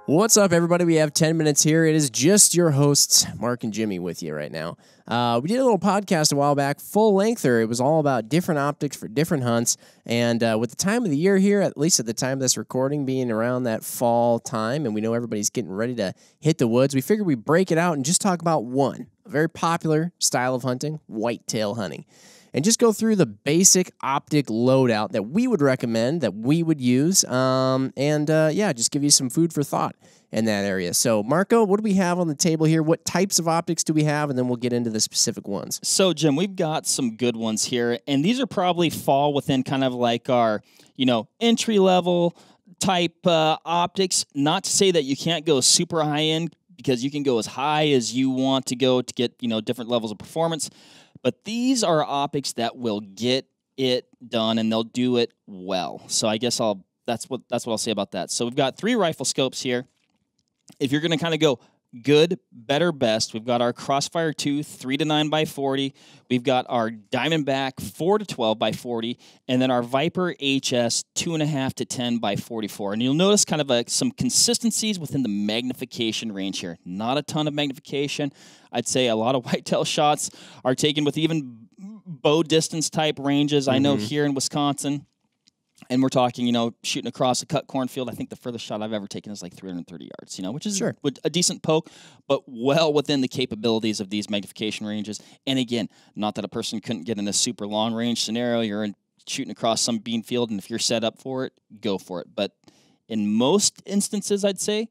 What's up, everybody? We have 10 minutes here. It is just your hosts, Mark and Jimmy, with you right now. We did a little podcast a while back, full-lengther. It was all about different optics for different hunts. And with the time of the year here, at least at the time of this recording, being around that fall time, and we know everybody's getting ready to hit the woods, we figured we'd break it out and just talk about one, a very popular style of hunting, whitetail hunting. And just go through the basic optic loadout that we would recommend, that we would use, just give you some food for thought in that area. So, Marco, what do we have on the table here? What types of optics do we have? And then we'll get into the specific ones. So, Jim, we've got some good ones here, and these are probably fall within kind of like our, entry-level type optics. Not to say that you can't go super high-end, because you can go as high as you want to go to get, different levels of performance. But these are optics that will get it done, and they'll do it well. So I guess that's what I'll say about that. So we've got 3 rifle scopes here. If you're going to kind of go good, better, best, we've got our Crossfire 2 3 to 9 by 40. We've got our Diamondback 4 to 12 by 40, and then our Viper HS 2.5 to 10 by 44. And you'll notice kind of some consistencies within the magnification range here. Not a ton of magnification. I'd say a lot of whitetail shots are taken with even bow distance type ranges. I know here in Wisconsin, and we're talking, shooting across a cut cornfield. I think the furthest shot I've ever taken is like 330 yards, which is sure a decent poke, but well within the capabilities of these magnification ranges. And again, not that a person couldn't get in a super long range scenario. You're shooting across some bean field, and if you're set up for it, go for it. But in most instances, I'd say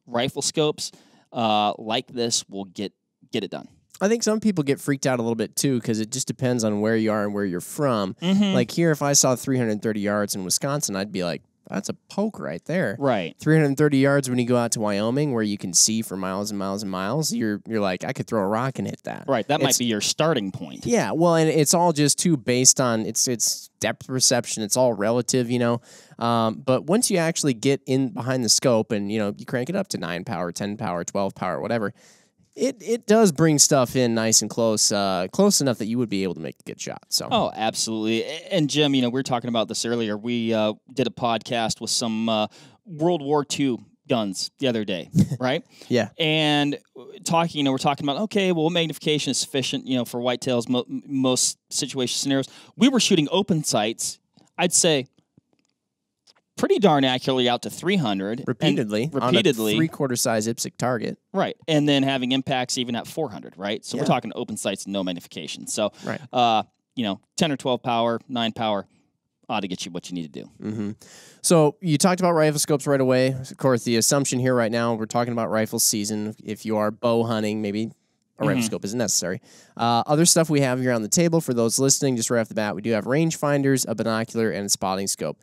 rifle scopes like this will get it done. I think some people get freaked out a little bit, too, because it just depends on where you are and where you're from. Like here, if I saw 330 yards in Wisconsin, I'd be like, that's a poke right there. Right. 330 yards when you go out to Wyoming, where you can see for miles and miles and miles, you're like, I could throw a rock and hit that. Right. That might be your starting point. Yeah. Well, and it's all just, too, based on it's depth perception. It's all relative, But once you actually get in behind the scope and, you crank it up to 9 power, 10 power, 12 power, whatever, It does bring stuff in nice and close enough that you would be able to make a good shot. So. Oh, absolutely. And Jim, we were talking about this earlier. We did a podcast with some World War II guns the other day, right? Yeah. And we're talking about, okay, well, magnification is sufficient, for whitetails, most situation scenarios. We were shooting open sights, I'd say, pretty darn accurately out to 300. Repeatedly. On a 3/4 size IPSC target. Right. And then having impacts even at 400, right? So we're talking open sights, no magnification. So, right. 10 or 12 power, 9 power ought to get you what you need to do. So you talked about rifle scopes right away. Of course, the assumption here right now, we're talking about rifle season. If you are bow hunting, maybe a rifle scope isn't necessary. Other stuff we have here on the table for those listening, just right off the bat, we do have rangefinders, a binocular, and a spotting scope.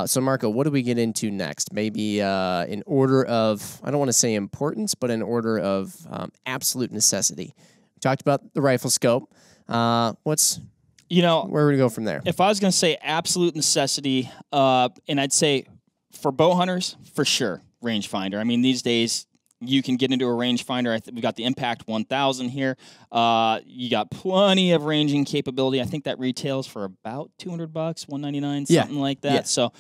So, Marco, what do we get into next? Maybe in order of, I don't want to say importance, but in order of absolute necessity. We talked about the rifle scope. Where would we go from there? If I was going to say absolute necessity, and I'd say for bow hunters, for sure, rangefinder. I mean, these days, you can get into a rangefinder. We got the Impact 1000 here. You got plenty of ranging capability. I think that retails for about $200, $199, something like that. Yeah. So,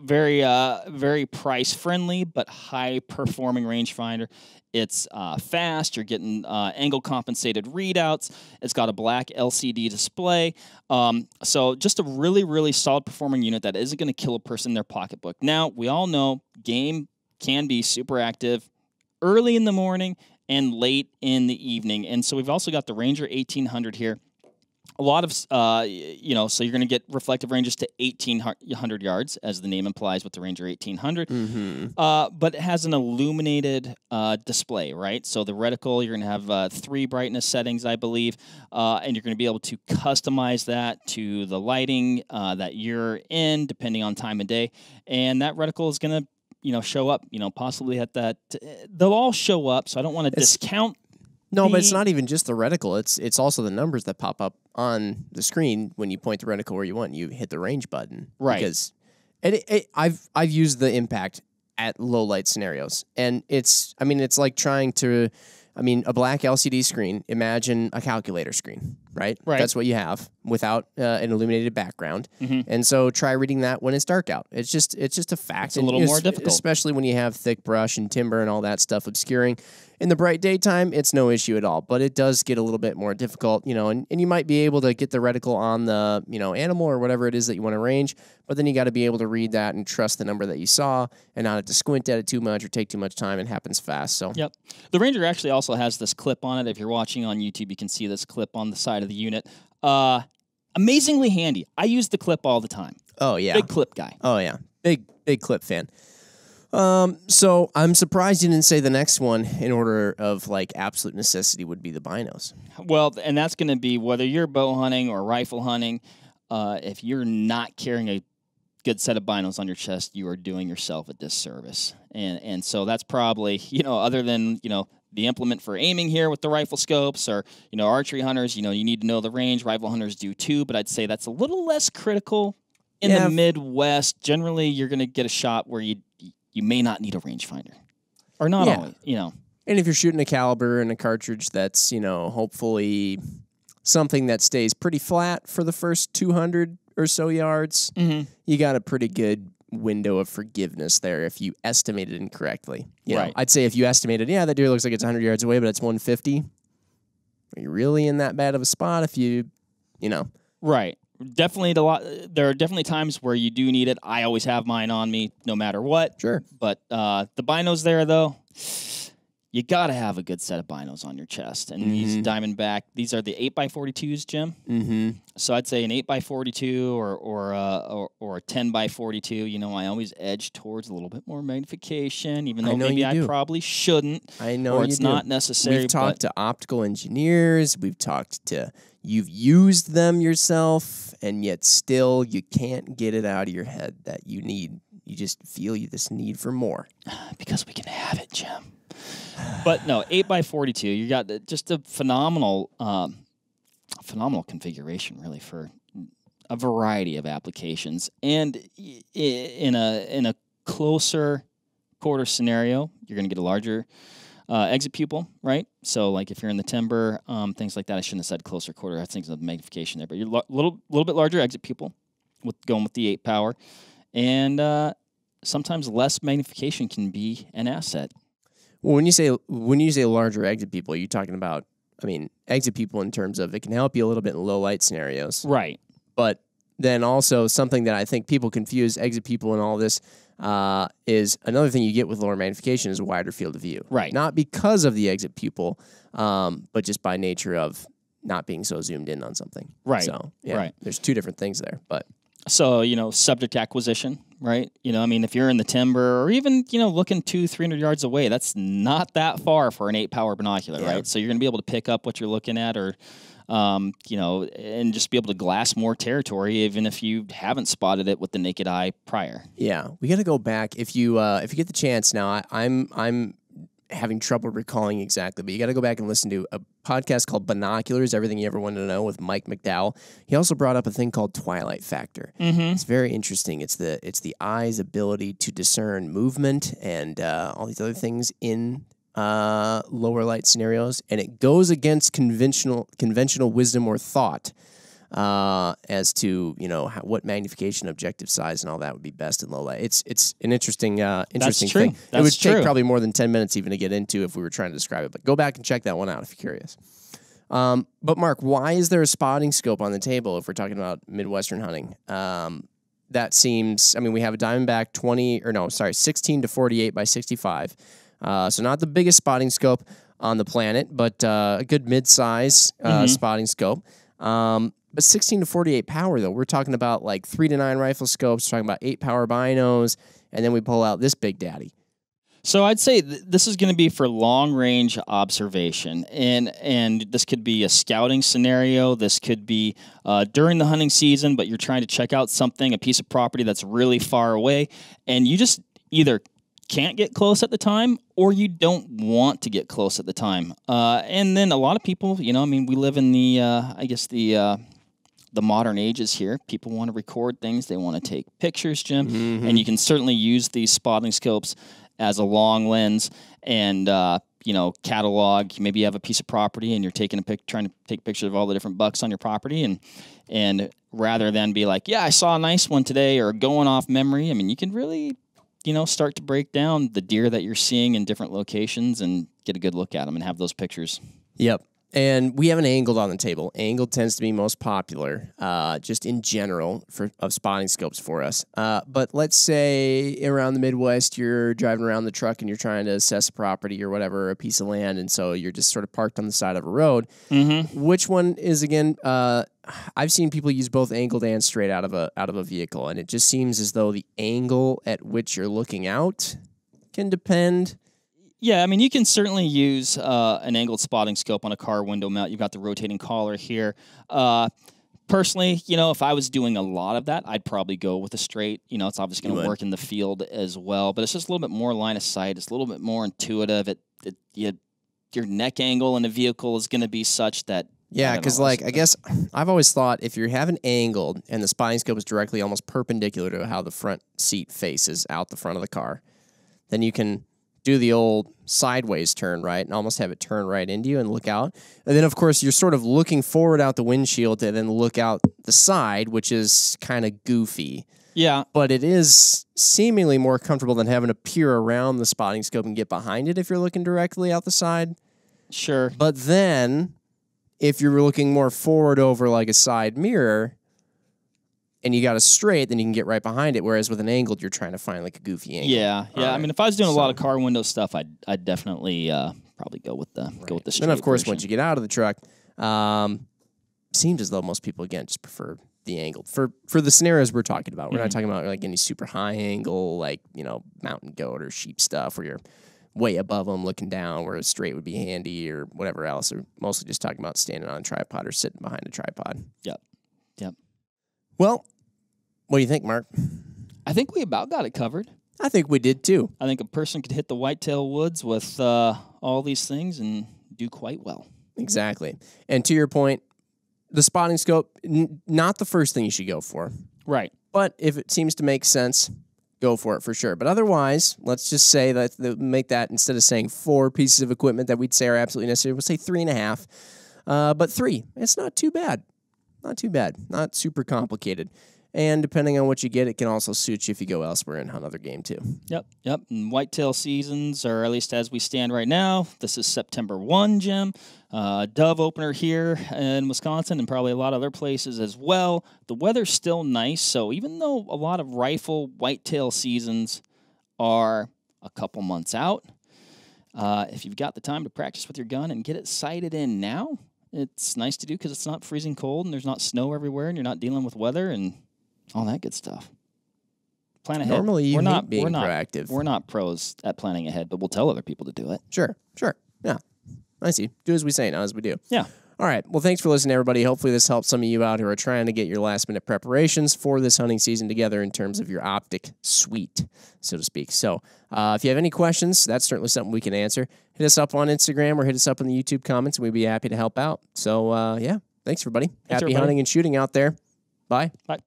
very, very price friendly, but high performing rangefinder. It's fast. You're getting angle compensated readouts. It's got a black LCD display. So just a really, really solid performing unit that isn't going to kill a person in their pocketbook. Now, we all know game can be super active early in the morning and late in the evening. And so we've also got the Ranger 1800 here. A lot of, so you're going to get reflective ranges to 1,800 yards, as the name implies with the Ranger 1800. But it has an illuminated display, right? So the reticle, you're going to have 3 brightness settings, I believe, and you're going to be able to customize that to the lighting that you're in, depending on time of day. And that reticle is going to show up, possibly at that. They'll all show up, so I don't want to discount. No, but it's not even just the reticle. It's also the numbers that pop up on the screen when you point the reticle where you want and you hit the range button. Right. Because I've used the Impact at low light scenarios, and it's like trying to I mean, a black LCD screen, imagine a calculator screen, right? Right. That's what you have without an illuminated background. And so try reading that when it's dark out. It's just a fact. It's a little more difficult. Especially when you have thick brush and timber and all that stuff obscuring. In the bright daytime, it's no issue at all, but it does get a little bit more difficult, and you might be able to get the reticle on the, animal or whatever it is that you want to range, but then you got to be able to read that and trust the number that you saw and not have to squint at it too much or take too much time. It happens fast. So Yep. The Ranger actually also has this clip on it. If you're watching on YouTube, you can see this clip on the side of the unit. Amazingly handy. I use the clip all the time. Oh, yeah. Big clip guy. Oh, yeah. Big clip fan. So I'm surprised you didn't say the next one in order of like absolute necessity would be the binos. Well, and that's going to be whether you're bow hunting or rifle hunting. If you're not carrying a good set of binos on your chest, you are doing yourself a disservice. And so that's probably, other than, the implement for aiming here with the rifle scopes or, archery hunters, you need to know the range. Rifle hunters do too, but I'd say that's a little less critical in the Midwest. Generally, you're going to get a shot where you may not need a rangefinder, or not always, And if you're shooting a caliber and a cartridge that's, hopefully something that stays pretty flat for the first 200 or so yards, you got a pretty good window of forgiveness there if you estimated incorrectly. Right. I'd say if you estimated, that deer looks like it's 100 yards away, but it's 150. Are you really in that bad of a spot if you. Right. Definitely there are definitely times where you do need it. I always have mine on me no matter what. Sure. But the binos there, though, you got to have a good set of binos on your chest. And these Diamondback, these are the 8x42s, Jim. So I'd say an 8x42 or a 10x42. I always edge towards a little bit more magnification, even though maybe I probably shouldn't. I know or it's not necessary. We've talked to optical engineers. We've talked to... You've used them yourself, and yet still you can't get it out of your head that you just feel this need for more. Because we can have it, Jim. But no, 8x42, you got just a phenomenal configuration, really, for a variety of applications. And in a closer quarter scenario, you're going to get a larger exit pupil, right? So, like if you're in the timber, things like that. I shouldn't have said closer quarter. I think the magnification there, but you're a little bit larger exit pupil going with the 8 power, and sometimes less magnification can be an asset. Well, when you say larger exit pupil, are you talking about? I mean, exit pupil in terms of it can help you a little bit in low light scenarios, right? But then also something that I think people confuse exit pupil and all this. Is another thing you get with lower magnification is a wider field of view. Right. Not because of the exit pupil, but just by nature of not being so zoomed in on something. Right. So, right. There's two different things there. But so, subject acquisition, right? If you're in the timber or even, looking 200-300 yards away, that's not that far for an 8-power binocular, right? So you're going to be able to pick up what you're looking at or... and just be able to glass more territory, even if you haven't spotted it with the naked eye prior. Yeah, we got to go back if you get the chance. Now, I'm having trouble recalling exactly, but you got to go back and listen to a podcast called Binoculars: Everything You Ever Wanted to Know with Mike McDowell. He also brought up a thing called twilight factor. It's very interesting. It's the eye's ability to discern movement and all these other things in lower light scenarios, and it goes against conventional wisdom or thought as to what magnification, objective size, and all that would be best in low light. It's an interesting thing. It would take probably more than 10 minutes even to get into if we were trying to describe it. But go back and check that one out if you're curious. But Mark, why is there a spotting scope on the table if we're talking about Midwestern hunting? That seems. I mean, we have a Diamondback 16 to 48 by 65. So not the biggest spotting scope on the planet, but a good mid-size spotting scope. But 16 to 48 power, though. We're talking about like 3 to 9 rifle scopes, talking about 8 power binos, and then we pull out this big daddy. So I'd say this is going to be for long-range observation, and this could be a scouting scenario. This could be during the hunting season, but you're trying to check out something, a piece of property that's really far away, and you just either can't get close at the time, or you don't want to get close at the time. And then a lot of people, we live in the modern ages here. People want to record things. They want to take pictures, Jim. And you can certainly use these spotting scopes as a long lens and catalog. Maybe you have a piece of property and you're trying to take pictures of all the different bucks on your property, and rather than be like, yeah, I saw a nice one today, or going off memory, I mean, you can really, start to break down the deer that you're seeing in different locations and get a good look at them and have those pictures. Yep. And we have an angled on the table. Angled tends to be most popular, just in general, of spotting scopes for us. But let's say around the Midwest, you're driving around the truck and you're trying to assess a property or whatever, a piece of land, and so you're just sort of parked on the side of a road. Mm-hmm. Which one is, again, I've seen people use both angled and straight out of a vehicle, and it just seems as though the angle at which you're looking out can depend. Yeah, I mean, you can certainly use an angled spotting scope on a car window mount. You've got the rotating collar here. Personally, if I was doing a lot of that, I'd probably go with a straight. It's obviously going to work in the field as well, but it's just a little bit more line of sight. It's a little bit more intuitive. Your neck angle in a vehicle is going to be such that. Yeah, because I guess I've always thought if you have an angled and the spotting scope is directly almost perpendicular to how the front seat faces out the front of the car, then you can do the old sideways turn, right, and almost have it turn right into you and look out. And then, of course, you're sort of looking forward out the windshield to then look out the side, which is kind of goofy. Yeah. But it is seemingly more comfortable than having to peer around the spotting scope and get behind it if you're looking directly out the side. Sure. But then, if you're looking more forward over like a side mirror, and you got a straight, then you can get right behind it. Whereas with an angled, you're trying to find like a goofy angle. Yeah. Right. I mean, if I was doing a lot of car window stuff, I'd definitely probably go with the straight. Then of course, version. once you get out of the truck, seems as though most people again just prefer the angled for the scenarios we're talking about. We're not talking about like any super high angle, like mountain goat or sheep stuff where you're way above them looking down, where a straight would be handy or whatever else. We're mostly just talking about standing on a tripod or sitting behind a tripod. Yep. Well, what do you think, Mark? I think we about got it covered. I think we did, too. I think a person could hit the whitetail woods with all these things and do quite well. Exactly. And to your point, the spotting scope, not the first thing you should go for. Right. But if it seems to make sense, go for it for sure. But otherwise, let's just say that make that, instead of saying 4 pieces of equipment that we'd say are absolutely necessary, we'll say 3.5. But 3, it's not too bad. Not too bad. Not super complicated. And depending on what you get, it can also suit you if you go elsewhere and hunt other game too. Yep. And whitetail seasons, or at least as we stand right now, this is September 1, Jim. Dove opener here in Wisconsin and probably a lot of other places as well. The weather's still nice, so even though a lot of rifle whitetail seasons are a couple months out, if you've got the time to practice with your gun and get it sighted in now, it's nice to do because it's not freezing cold and there's not snow everywhere and you're not dealing with weather and all that good stuff. Plan ahead. Normally, you hate being proactive. We're not pros at planning ahead, but we'll tell other people to do it. Sure. Yeah. I see. Do as we say, not as we do. Yeah. All right. Well, thanks for listening, everybody. Hopefully this helps some of you out who are trying to get your last-minute preparations for this hunting season together in terms of your optic suite, so to speak. So if you have any questions, that's certainly something we can answer. Hit us up on Instagram or hit us up in the YouTube comments, and we'd be happy to help out. So, yeah, thanks, everybody. Happy hunting and shooting out there. Bye. Bye.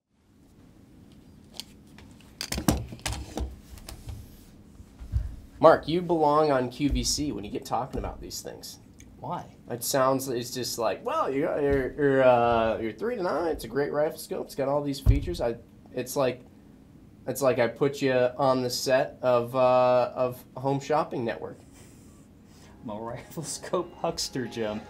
Mark, you belong on QVC when you get talking about these things. Why? It's just like, well, your 3 to 9. It's a great rifle scope. It's got all these features. It's like I put you on the set of Home Shopping Network. I'm a rifle scope huckster, Jim.